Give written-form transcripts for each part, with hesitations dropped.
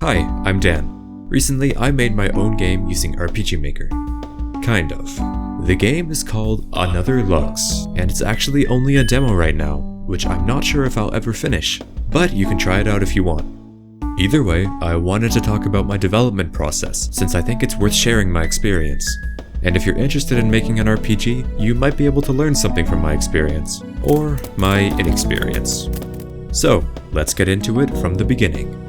Hi, I'm Dan. Recently, I made my own game using rpgmaker. Kind of. The game is called Another Lux, and it's actually only a demo right now, which I'm not sure if I'll ever finish, but you can try it out if you want. Either way, I wanted to talk about my development process, since I think it's worth sharing my experience. And if you're interested in making an RPG, you might be able to learn something from my experience, or my inexperience. So, let's get into it from the beginning.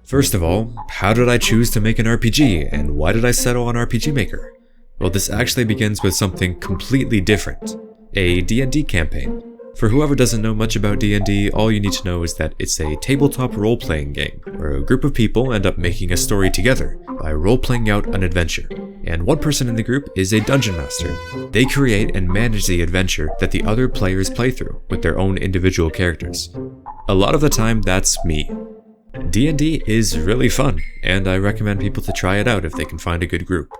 First of all, how did I choose to make an RPG, and why did I settle on rpgmaker? Well, this actually begins with something completely different. A D&D campaign. For whoever doesn't know much about D&D, all you need to know is that it's a tabletop role-playing game, where a group of people end up making a story together by role-playing out an adventure. And one person in the group is a dungeon master. They create and manage the adventure that the other players play through with their own individual characters. A lot of the time, that's me. D&D is really fun, and I recommend people to try it out if they can find a good group.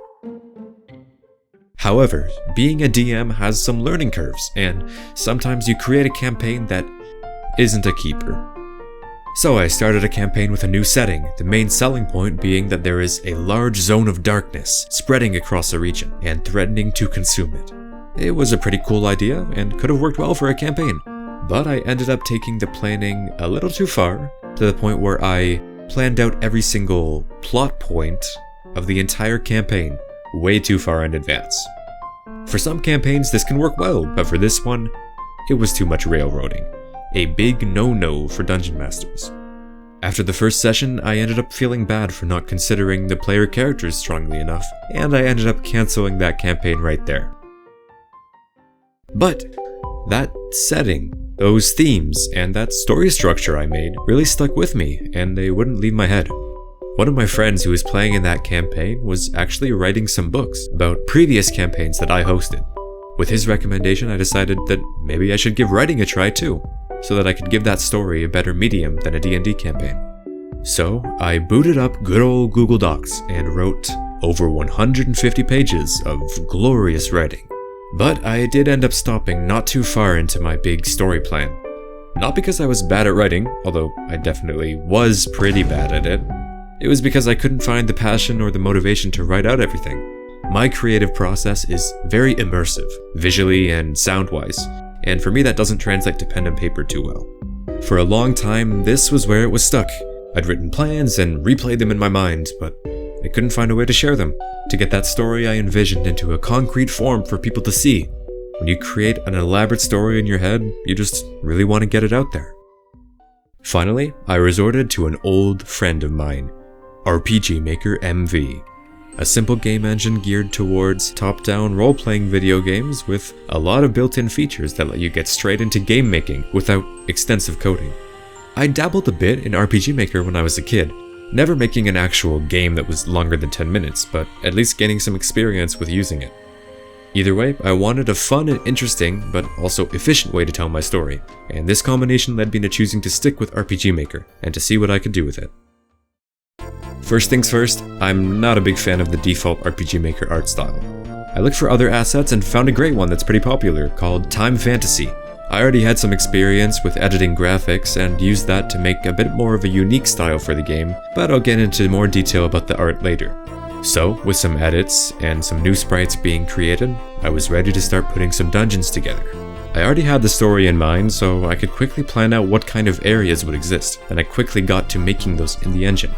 However, being a DM has some learning curves, and sometimes you create a campaign that isn't a keeper. So I started a campaign with a new setting, the main selling point being that there is a large zone of darkness spreading across the region and threatening to consume it. It was a pretty cool idea and could have worked well for a campaign, but I ended up taking the planning a little too far, to the point where I planned out every single plot point of the entire campaign way too far in advance. For some campaigns this can work well, but for this one, it was too much railroading. A big no-no for dungeon masters. After the first session, I ended up feeling bad for not considering the player characters strongly enough, and I ended up canceling that campaign right there. But that setting, those themes, and that story structure I made really stuck with me, and they wouldn't leave my head. One of my friends who was playing in that campaign was actually writing some books about previous campaigns that I hosted. With his recommendation, I decided that maybe I should give writing a try too, so that I could give that story a better medium than a D&D campaign. So I booted up good old Google Docs and wrote over 150 pages of glorious writing. But I did end up stopping not too far into my big story plan. Not because I was bad at writing, although I definitely was pretty bad at it. It was because I couldn't find the passion or the motivation to write out everything. My creative process is very immersive, visually and sound-wise, and for me that doesn't translate to pen and paper too well. For a long time, this was where it was stuck. I'd written plans and replayed them in my mind, but I couldn't find a way to share them, to get that story I envisioned into a concrete form for people to see. When you create an elaborate story in your head, you just really want to get it out there. Finally, I resorted to an old friend of mine, rpgmaker MV, a simple game engine geared towards top-down role-playing video games with a lot of built-in features that let you get straight into game making without extensive coding. I dabbled a bit in rpgmaker when I was a kid, never making an actual game that was longer than 10 minutes, but at least gaining some experience with using it. Either way, I wanted a fun and interesting, but also efficient way to tell my story, and this combination led me to choosing to stick with rpgmaker and to see what I could do with it. First things first, I'm not a big fan of the default rpgmaker art style. I looked for other assets and found a great one that's pretty popular called Time Fantasy. I already had some experience with editing graphics and used that to make a bit more of a unique style for the game, but I'll get into more detail about the art later. So, with some edits and some new sprites being created, I was ready to start putting some dungeons together. I already had the story in mind, so I could quickly plan out what kind of areas would exist, and I quickly got to making those in the engine.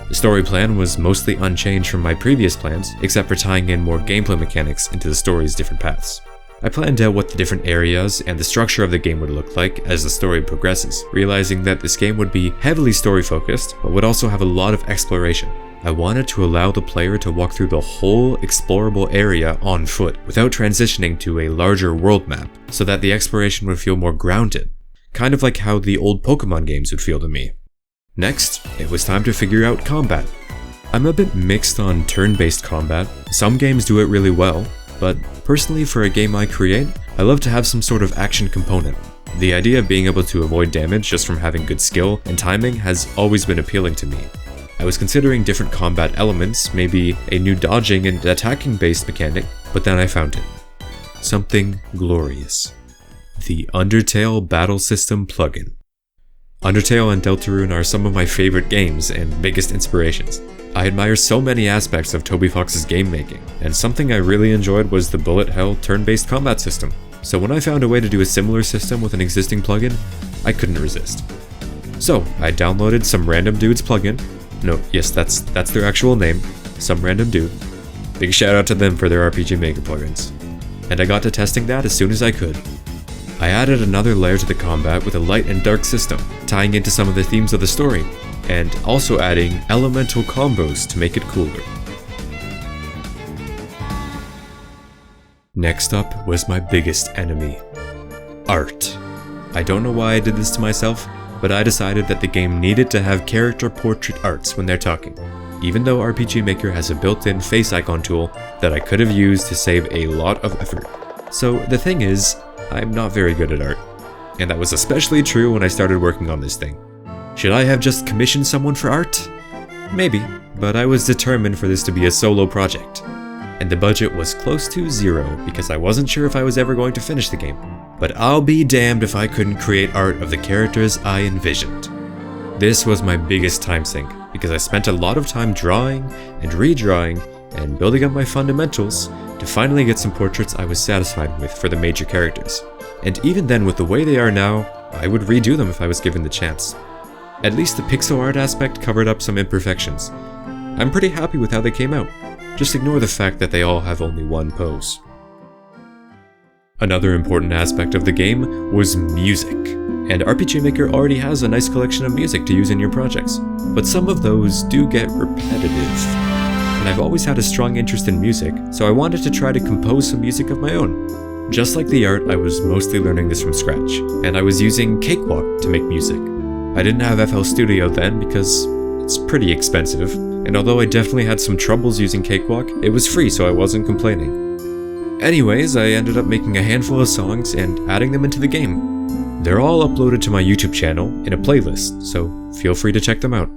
The story plan was mostly unchanged from my previous plans, except for tying in more gameplay mechanics into the story's different paths. I planned out what the different areas and the structure of the game would look like as the story progresses, realizing that this game would be heavily story-focused, but would also have a lot of exploration. I wanted to allow the player to walk through the whole explorable area on foot, without transitioning to a larger world map, so that the exploration would feel more grounded, kind of like how the old Pokemon games would feel to me. Next, it was time to figure out combat. I'm a bit mixed on turn-based combat. Some games do it really well, but personally for a game I create, I love to have some sort of action component. The idea of being able to avoid damage just from having good skill and timing has always been appealing to me. I was considering different combat elements, maybe a new dodging and attacking based mechanic, but then I found it. Something glorious. The Undertale Battle System plugin. Undertale and Deltarune are some of my favorite games and biggest inspirations. I admire so many aspects of Toby Fox's game making, and something I really enjoyed was the bullet hell turn-based combat system. So when I found a way to do a similar system with an existing plugin, I couldn't resist. So I downloaded Some Random Dude's plugin. No, yes, that's their actual name, Some Random Dude. Big shout out to them for their rpgmaker plugins. And I got to testing that as soon as I could. I added another layer to the combat with a light and dark system, tying into some of the themes of the story, and also adding elemental combos to make it cooler. Next up was my biggest enemy, art. I don't know why I did this to myself, but I decided that the game needed to have character portrait arts when they're talking, even though rpgmaker has a built-in face icon tool that I could have used to save a lot of effort. So the thing is, I'm not very good at art, and that was especially true when I started working on this thing. Should I have just commissioned someone for art? Maybe, but I was determined for this to be a solo project. And the budget was close to zero because I wasn't sure if I was ever going to finish the game. But I'll be damned if I couldn't create art of the characters I envisioned. This was my biggest time sink because I spent a lot of time drawing and redrawing and building up my fundamentals to finally get some portraits I was satisfied with for the major characters. And even then, with the way they are now, I would redo them if I was given the chance. At least the pixel art aspect covered up some imperfections. I'm pretty happy with how they came out. Just ignore the fact that they all have only one pose. Another important aspect of the game was music, and rpgmaker already has a nice collection of music to use in your projects, but some of those do get repetitive. And I've always had a strong interest in music, so I wanted to try to compose some music of my own. Just like the art, I was mostly learning this from scratch, and I was using Cakewalk to make music. I didn't have FL Studio then because it's pretty expensive, and although I definitely had some troubles using Cakewalk, it was free so I wasn't complaining. Anyways, I ended up making a handful of songs and adding them into the game. They're all uploaded to my YouTube channel in a playlist, so feel free to check them out.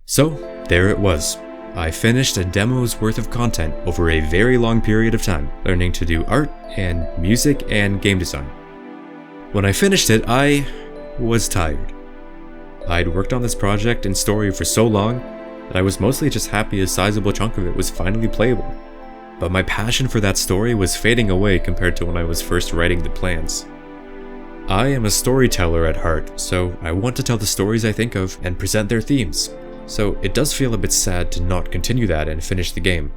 So, there it was. I finished a demo's worth of content over a very long period of time, learning to do art and music and game design. When I finished it, I was tired. I'd worked on this project and story for so long that I was mostly just happy a sizable chunk of it was finally playable. But my passion for that story was fading away compared to when I was first writing the plans. I am a storyteller at heart, so I want to tell the stories I think of and present their themes. So it does feel a bit sad to not continue that and finish the game.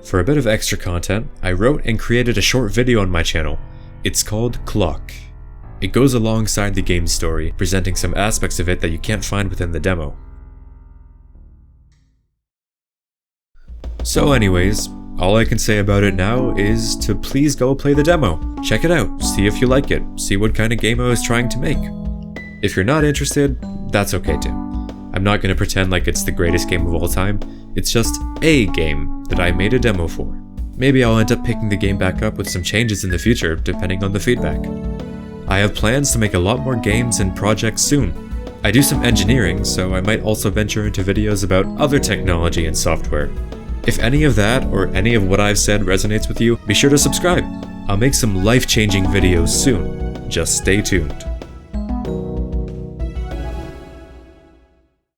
For a bit of extra content, I wrote and created a short video on my channel. It's called Clock. It goes alongside the game's story, presenting some aspects of it that you can't find within the demo. So anyways, all I can say about it now is to please go play the demo. Check it out, see if you like it, see what kind of game I was trying to make. If you're not interested, that's okay too. I'm not going to pretend like it's the greatest game of all time, it's just a game that I made a demo for. Maybe I'll end up picking the game back up with some changes in the future, depending on the feedback. I have plans to make a lot more games and projects soon. I do some engineering, so I might also venture into videos about other technology and software. If any of that or any of what I've said resonates with you, be sure to subscribe. I'll make some life-changing videos soon. Just stay tuned.